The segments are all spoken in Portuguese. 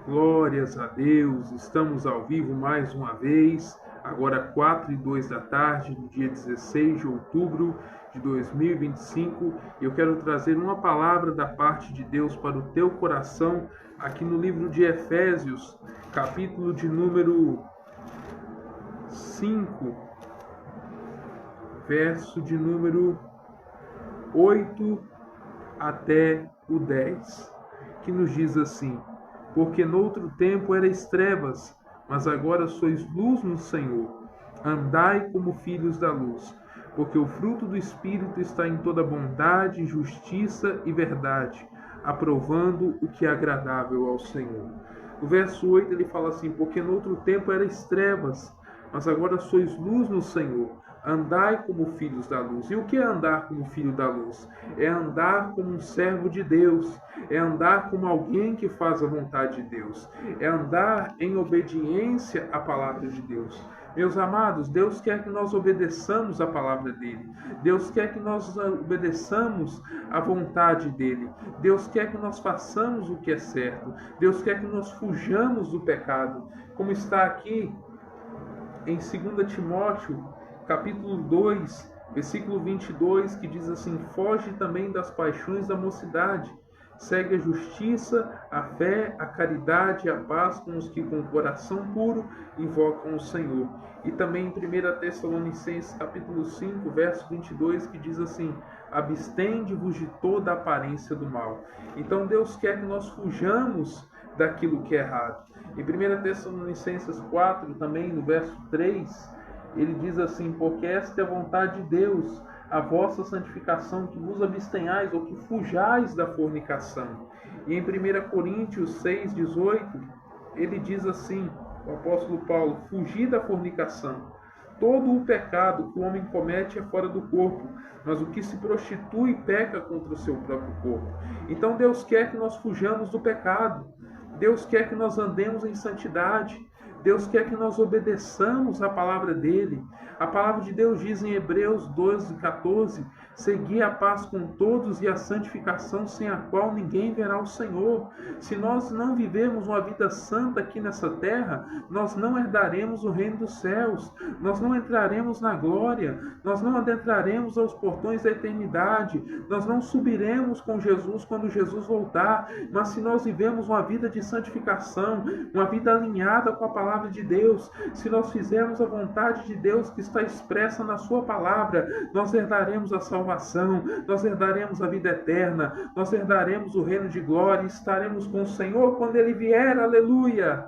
Glórias a Deus, estamos ao vivo mais uma vez, agora 4:02 da tarde, no dia 16 de outubro de 2025. Eu quero trazer uma palavra da parte de Deus para o teu coração, aqui no livro de Efésios, capítulo de número 5, verso de número 8 até o 10, que nos diz assim: porque noutro tempo erais trevas, mas agora sois luz no Senhor. Andai como filhos da luz, porque o fruto do Espírito está em toda bondade, justiça e verdade, aprovando o que é agradável ao Senhor. No verso 8 ele fala assim: porque noutro tempo erais trevas, mas agora sois luz no Senhor. Andai como filhos da luz. E o que é andar como filho da luz? É andar como um servo de Deus. É andar como alguém que faz a vontade de Deus. É andar em obediência à palavra de Deus. Meus amados, Deus quer que nós obedeçamos a palavra dele. Deus quer que nós obedeçamos a vontade dele. Deus quer que nós façamos o que é certo. Deus quer que nós fujamos do pecado. Como está aqui em 2 Timóteo, capítulo 2, versículo 22, que diz assim: foge também das paixões da mocidade, segue a justiça, a fé, a caridade e a paz com os que com o coração puro invocam o Senhor. E também em 1 Tessalonicenses, capítulo 5, verso 22, que diz assim: abstende-vos de toda aparência do mal. Então Deus quer que nós fujamos daquilo que é errado. Em 1 Tessalonicenses 4, também no verso 3, ele diz assim: porque esta é a vontade de Deus, a vossa santificação, que vos abstenhais ou que fujais da fornicação. E em 1 Coríntios 6, 18, ele diz assim, o apóstolo Paulo: fugir da fornicação. Todo o pecado que o homem comete é fora do corpo, mas o que se prostitui peca contra o seu próprio corpo. Então Deus quer que nós fujamos do pecado. Deus quer que nós andemos em santidade. Deus quer que nós obedeçamos a palavra dele. A palavra de Deus diz em Hebreus 12:14: segui a paz com todos e a santificação, sem a qual ninguém verá o Senhor. Se nós não vivemos uma vida santa aqui nessa terra, nós não herdaremos o reino dos céus, nós não entraremos na glória, nós não adentraremos aos portões da eternidade, nós não subiremos com Jesus quando Jesus voltar. Mas se nós vivemos uma vida de santificação, uma vida alinhada com a palavra de Deus, se nós fizermos a vontade de Deus que está expressa na sua palavra, nós herdaremos a salvação, nós herdaremos a vida eterna, nós herdaremos o reino de glória e estaremos com o Senhor quando ele vier. Aleluia!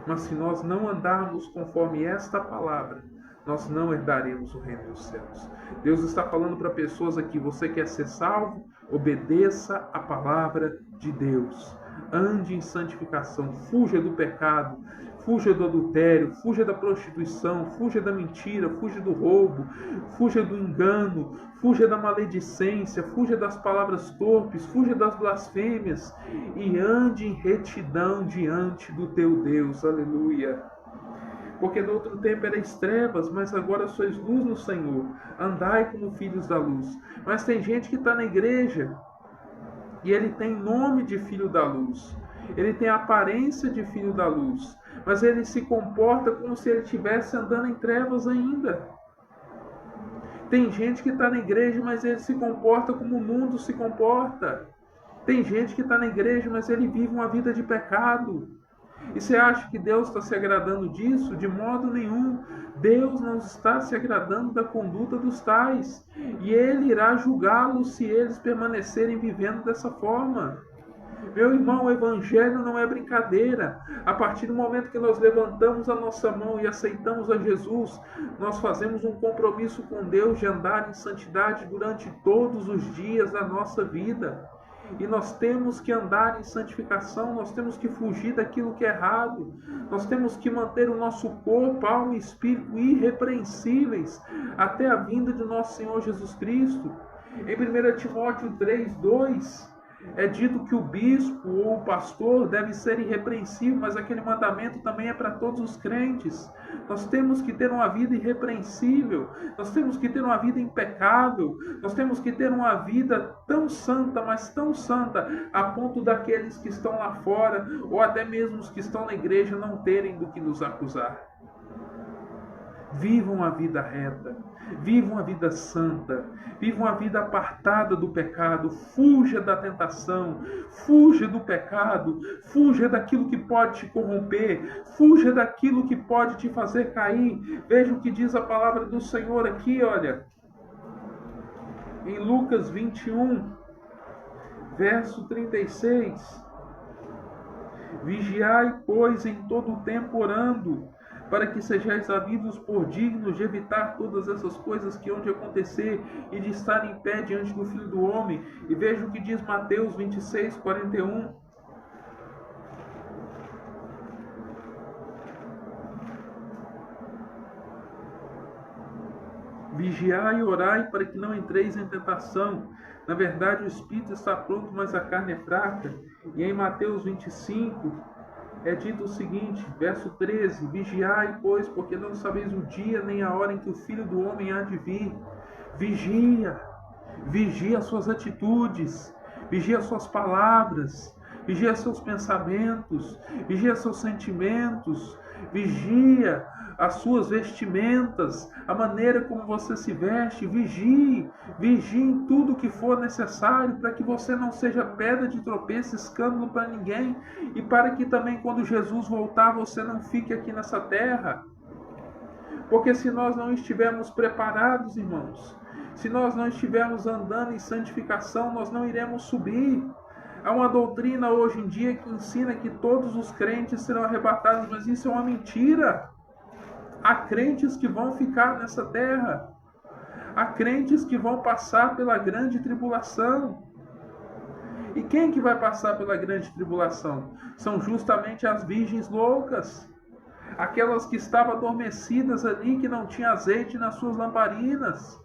Mas se nós não andarmos conforme esta palavra, nós não herdaremos o reino dos céus. Deus está falando para pessoas aqui: você quer ser salvo? Obedeça a palavra de Deus. Ande em santificação, fuja do pecado, fuja do adultério, fuja da prostituição, fuja da mentira, fuja do roubo, fuja do engano, fuja da maledicência, fuja das palavras torpes, fuja das blasfêmias e ande em retidão diante do teu Deus. Aleluia! Porque no outro tempo erais trevas, mas agora sois luz no Senhor. Andai como filhos da luz. Mas tem gente que está na igreja e ele tem nome de filho da luz, ele tem aparência de filho da luz, mas ele se comporta como se ele estivesse andando em trevas ainda. Tem gente que está na igreja, mas ele se comporta como o mundo se comporta. Tem gente que está na igreja, mas ele vive uma vida de pecado. E você acha que Deus está se agradando disso? De modo nenhum. Deus não está se agradando da conduta dos tais. E Ele irá julgá-los se eles permanecerem vivendo dessa forma. Meu irmão, o Evangelho não é brincadeira. A partir do momento que nós levantamos a nossa mão e aceitamos a Jesus, nós fazemos um compromisso com Deus de andar em santidade durante todos os dias da nossa vida. E nós temos que andar em santificação, nós temos que fugir daquilo que é errado, nós temos que manter o nosso corpo, alma e espírito irrepreensíveis até a vinda de nosso Senhor Jesus Cristo. Em 1 Timóteo 3:2, É dito que o bispo ou o pastor deve ser irrepreensível, mas aquele mandamento também é para todos os crentes. Nós temos que ter uma vida irrepreensível, nós temos que ter uma vida impecável, nós temos que ter uma vida tão santa, mas tão santa, a ponto daqueles que estão lá fora, ou até mesmo os que estão na igreja, não terem do que nos acusar. Vivam a vida reta, vivam a vida santa, vivam a vida apartada do pecado, fuja da tentação, fuja do pecado, fuja daquilo que pode te corromper, fuja daquilo que pode te fazer cair. Veja o que diz a palavra do Senhor aqui, olha, em Lucas 21, verso 36. Vigiai, pois, em todo o tempo orando, para que sejais havidos por dignos de evitar todas essas coisas que hão de acontecer e de estar em pé diante do Filho do Homem. E veja o que diz Mateus 26, 41. Vigiai e orai para que não entreis em tentação. Na verdade, o espírito está pronto, mas a carne é fraca. E em Mateus 25... é dito o seguinte, verso 13, vigiai, pois, porque não sabeis o dia nem a hora em que o Filho do Homem há de vir. Vigia, vigia suas atitudes, vigia suas palavras, vigia seus pensamentos, vigia seus sentimentos, vigia as suas vestimentas, a maneira como você se veste. Vigie em tudo que for necessário, para que você não seja pedra de tropeço, escândalo para ninguém, e para que também quando Jesus voltar, você não fique aqui nessa terra. Porque se nós não estivermos preparados, irmãos, se nós não estivermos andando em santificação, nós não iremos subir. Há uma doutrina hoje em dia que ensina que todos os crentes serão arrebatados, mas isso é uma mentira. Há crentes que vão ficar nessa terra. Há crentes que vão passar pela grande tribulação. E quem que vai passar pela grande tribulação? São justamente as virgens loucas. Aquelas que estavam adormecidas ali, que não tinham azeite nas suas lamparinas.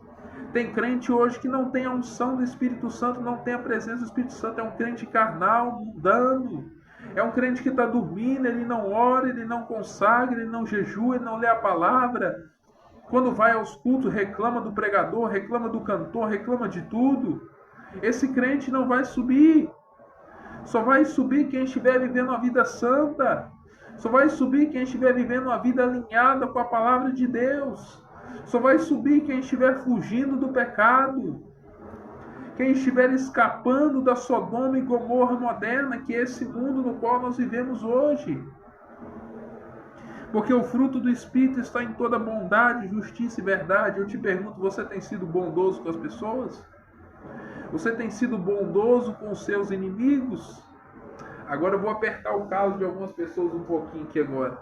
Tem crente hoje que não tem a unção do Espírito Santo, não tem a presença do Espírito Santo. É um crente carnal, mundano. É um crente que está dormindo, ele não ora, ele não consagra, ele não jejua, ele não lê a palavra. Quando vai aos cultos, reclama do pregador, reclama do cantor, reclama de tudo. Esse crente não vai subir. Só vai subir quem estiver vivendo uma vida santa. Só vai subir quem estiver vivendo uma vida alinhada com a palavra de Deus. Só vai subir quem estiver fugindo do pecado. Quem estiver escapando da Sodoma e Gomorra moderna, que é esse mundo no qual nós vivemos hoje. Porque o fruto do Espírito está em toda bondade, justiça e verdade. Eu te pergunto, você tem sido bondoso com as pessoas? Você tem sido bondoso com os seus inimigos? Agora eu vou apertar o calo de algumas pessoas um pouquinho aqui agora.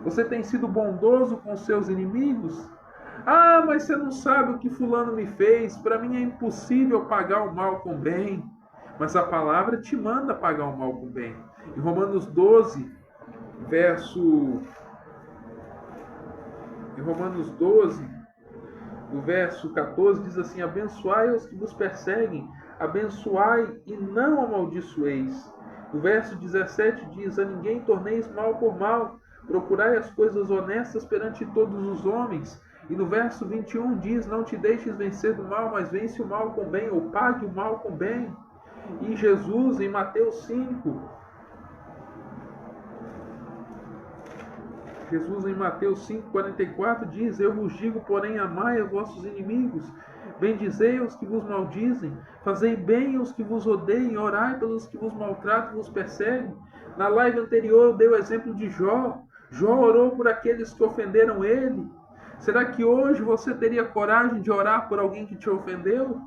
Você tem sido bondoso com os seus inimigos? Ah, mas você não sabe o que fulano me fez. Para mim é impossível pagar o mal com o bem. Mas a palavra te manda pagar o mal com o bem. Em Romanos 12, no verso 14, diz assim: abençoai os que vos perseguem, abençoai e não amaldiçoeis. No verso 17 diz: a ninguém torneis mal por mal, procurai as coisas honestas perante todos os homens. E no verso 21 diz: não te deixes vencer do mal, mas vence o mal com bem, ou pague o mal com bem. E Jesus, em Mateus 5:44 diz: eu vos digo, porém, amai os vossos inimigos, bendizei os que vos maldizem, fazei bem aos que vos odeiam, orai pelos que vos maltratam e vos perseguem. Na live anterior eu dei o exemplo de Jó. Jó orou por aqueles que ofenderam ele. Será que hoje você teria coragem de orar por alguém que te ofendeu?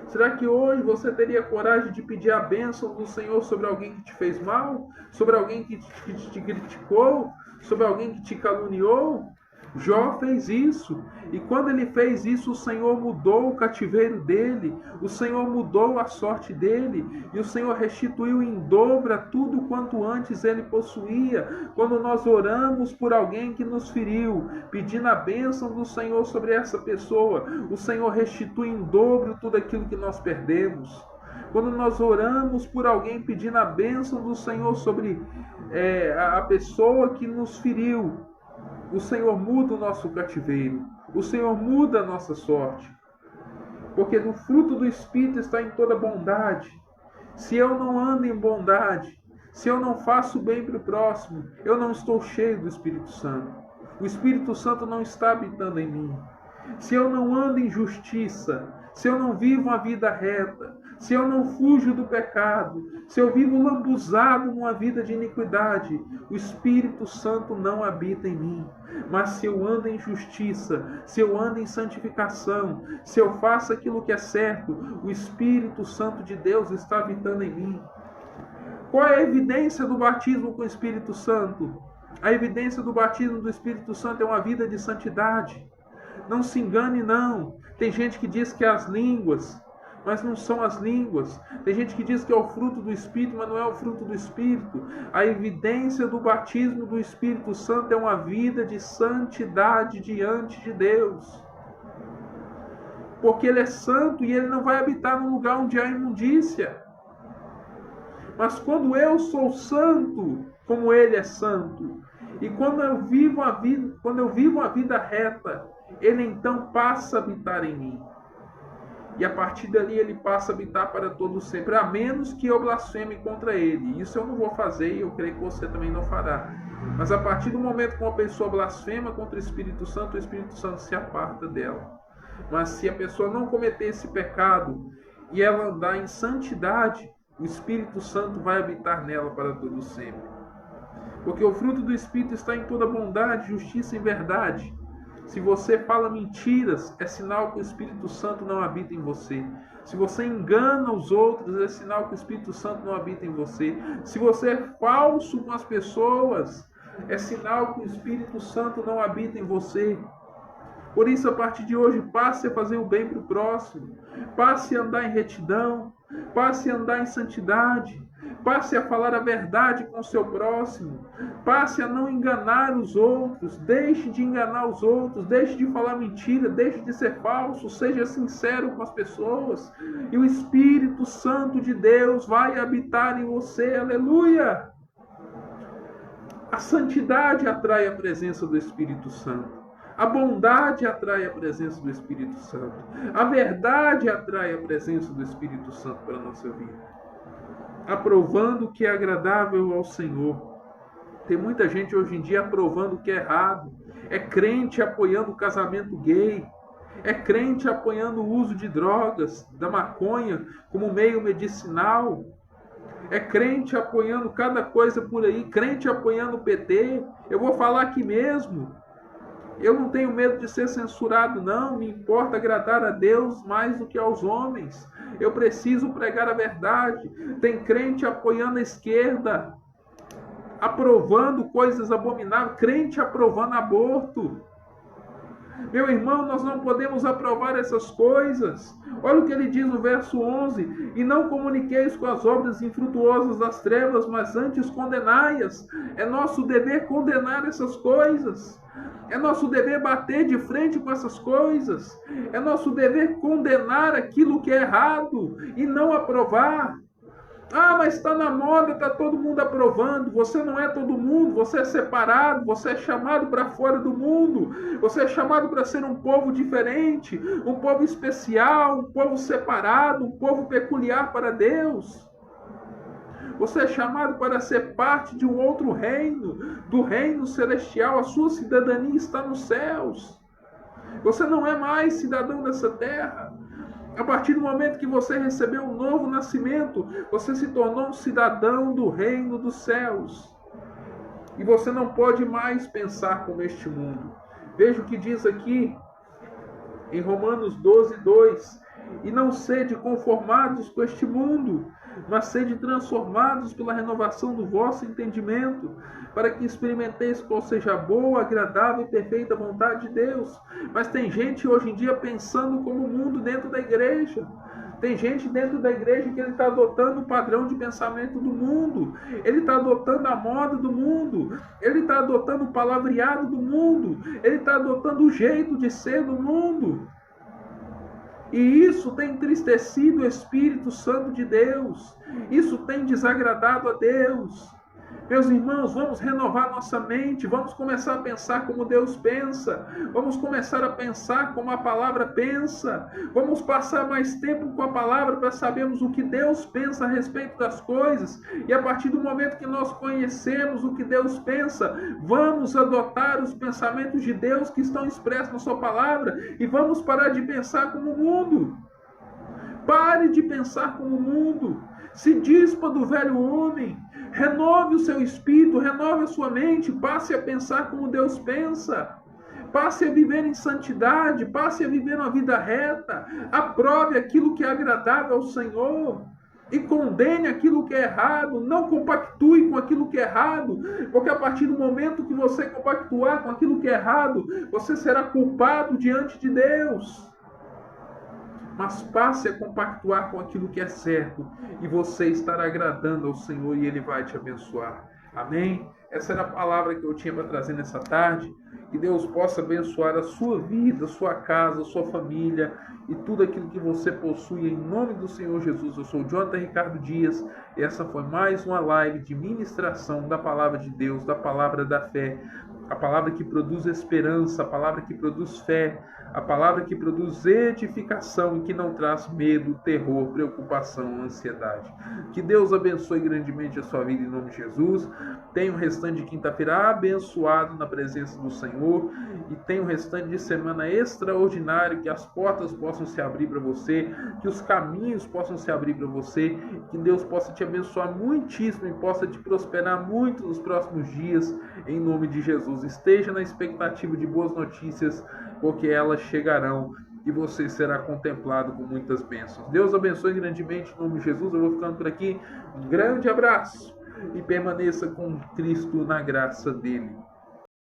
Será que hoje você teria coragem de pedir a bênção do Senhor sobre alguém que te fez mal? Sobre alguém que te criticou? Sobre alguém que te caluniou? Jó fez isso. E quando ele fez isso, o Senhor mudou o cativeiro dele. O Senhor mudou a sorte dele. E o Senhor restituiu em dobra tudo quanto antes ele possuía. Quando nós oramos por alguém que nos feriu, pedindo a bênção do Senhor sobre essa pessoa, o Senhor restitui em dobro tudo aquilo que nós perdemos. Quando nós oramos por alguém pedindo a bênção do Senhor sobre a pessoa que nos feriu, o Senhor muda o nosso cativeiro, o Senhor muda a nossa sorte. Porque no fruto do Espírito está em toda bondade. Se eu não ando em bondade, se eu não faço bem para o próximo, eu não estou cheio do Espírito Santo. O Espírito Santo não está habitando em mim. Se eu não ando em justiça, se eu não vivo uma vida reta, se eu não fujo do pecado, se eu vivo lambuzado numa vida de iniquidade, o Espírito Santo não habita em mim. Mas se eu ando em justiça, se eu ando em santificação, se eu faço aquilo que é certo, o Espírito Santo de Deus está habitando em mim. Qual é a evidência do batismo com o Espírito Santo? A evidência do batismo do Espírito Santo é uma vida de santidade. Não se engane, não. Tem gente que diz que é as línguas, mas não são as línguas. Tem gente que diz que é o fruto do Espírito, mas não é o fruto do Espírito. A evidência do batismo do Espírito Santo é uma vida de santidade diante de Deus. Porque Ele é santo e Ele não vai habitar num lugar onde há imundícia. Mas quando eu sou santo, como Ele é santo, e quando eu vivo uma vida reta, Ele então passa a habitar em mim. E a partir dali Ele passa a habitar para todo sempre, a menos que eu blasfeme contra Ele. Isso eu não vou fazer e eu creio que você também não fará. Mas a partir do momento que uma pessoa blasfema contra o Espírito Santo se aparta dela. Mas se a pessoa não cometer esse pecado e ela andar em santidade, o Espírito Santo vai habitar nela para todo sempre. Porque o fruto do Espírito está em toda bondade, justiça e verdade. Se você fala mentiras, é sinal que o Espírito Santo não habita em você. Se você engana os outros, é sinal que o Espírito Santo não habita em você. Se você é falso com as pessoas, é sinal que o Espírito Santo não habita em você. Por isso, a partir de hoje, passe a fazer o bem para o próximo. Passe a andar em retidão. Passe a andar em santidade. Passe a falar a verdade com o seu próximo. Passe a não enganar os outros. Deixe de enganar os outros. Deixe de falar mentira. Deixe de ser falso. Seja sincero com as pessoas. E o Espírito Santo de Deus vai habitar em você. Aleluia! A santidade atrai a presença do Espírito Santo. A bondade atrai a presença do Espírito Santo. A verdade atrai a presença do Espírito Santo para a nossa vida. Aprovando o que é agradável ao Senhor. Tem muita gente hoje em dia aprovando o que é errado. É crente apoiando o casamento gay. É crente apoiando o uso de drogas, da maconha, como meio medicinal. É crente apoiando cada coisa por aí. Crente apoiando o PT. Eu vou falar aqui mesmo. Eu não tenho medo de ser censurado, não. Me importa agradar a Deus mais do que aos homens. Eu preciso pregar a verdade. Tem crente apoiando a esquerda, aprovando coisas abomináveis. Crente aprovando aborto. Meu irmão, nós não podemos aprovar essas coisas. Olha o que ele diz no verso 11. E não comuniqueis com as obras infrutuosas das trevas, mas antes condenai-as. É nosso dever condenar essas coisas. É nosso dever bater de frente com essas coisas. É nosso dever condenar aquilo que é errado e não aprovar. Ah, mas está na moda, está todo mundo aprovando. Você não é todo mundo, você é separado, você é chamado para fora do mundo. Você é chamado para ser um povo diferente, um povo especial, um povo separado, um povo peculiar para Deus. Você é chamado para ser parte de um outro reino, do reino celestial. A sua cidadania está nos céus. Você não é mais cidadão dessa terra. A partir do momento que você recebeu um novo nascimento, você se tornou um cidadão do reino dos céus. E você não pode mais pensar como este mundo. Veja o que diz aqui em Romanos 12:2. E não sede conformados com este mundo, mas sede transformados pela renovação do vosso entendimento, para que experimenteis qual seja a boa, agradável e perfeita vontade de Deus. Mas tem gente hoje em dia pensando como o mundo dentro da igreja. Tem gente dentro da igreja que ele está adotando o padrão de pensamento do mundo. Ele está adotando a moda do mundo. Ele está adotando o palavreado do mundo. Ele está adotando o jeito de ser do mundo. E isso tem entristecido o Espírito Santo de Deus. Isso tem desagradado a Deus. Meus irmãos, vamos renovar nossa mente, vamos começar a pensar como Deus pensa, vamos começar a pensar como a palavra pensa, vamos passar mais tempo com a palavra para sabermos o que Deus pensa a respeito das coisas, e a partir do momento que nós conhecemos o que Deus pensa, vamos adotar os pensamentos de Deus que estão expressos na sua palavra, e vamos parar de pensar como o mundo. Pare de pensar como o mundo. Se dispa do velho homem. Renove o seu espírito, renove a sua mente. Passe a pensar como Deus pensa. Passe a viver em santidade. Passe a viver uma vida reta. Aprove aquilo que é agradável ao Senhor. E condene aquilo que é errado. Não compactue com aquilo que é errado. Porque a partir do momento que você compactuar com aquilo que é errado, você será culpado diante de Deus. Mas passe a compactuar com aquilo que é certo, e você estará agradando ao Senhor, e Ele vai te abençoar. Amém? Essa era a palavra que eu tinha para trazer nessa tarde. Que Deus possa abençoar a sua vida, a sua casa, a sua família e tudo aquilo que você possui, em nome do Senhor Jesus. Eu sou o Jonathan Ricardo Dias, e essa foi mais uma live de ministração da palavra de Deus, da palavra da fé, a palavra que produz esperança, a palavra que produz fé, a palavra que produz edificação e que não traz medo, terror, preocupação, ansiedade. Que Deus abençoe grandemente a sua vida em nome de Jesus. Tenha um restante de quinta-feira abençoado na presença do Senhor, e tenha um restante de semana extraordinário, que as portas possam se abrir para você, que os caminhos possam se abrir para você, que Deus possa te abençoar muitíssimo e possa te prosperar muito nos próximos dias, em nome de Jesus. Esteja na expectativa de boas notícias, porque elas chegarão e você será contemplado com muitas bênçãos. Deus abençoe grandemente em nome de Jesus. Eu vou ficando por aqui. Um grande abraço e permaneça com Cristo na graça dele.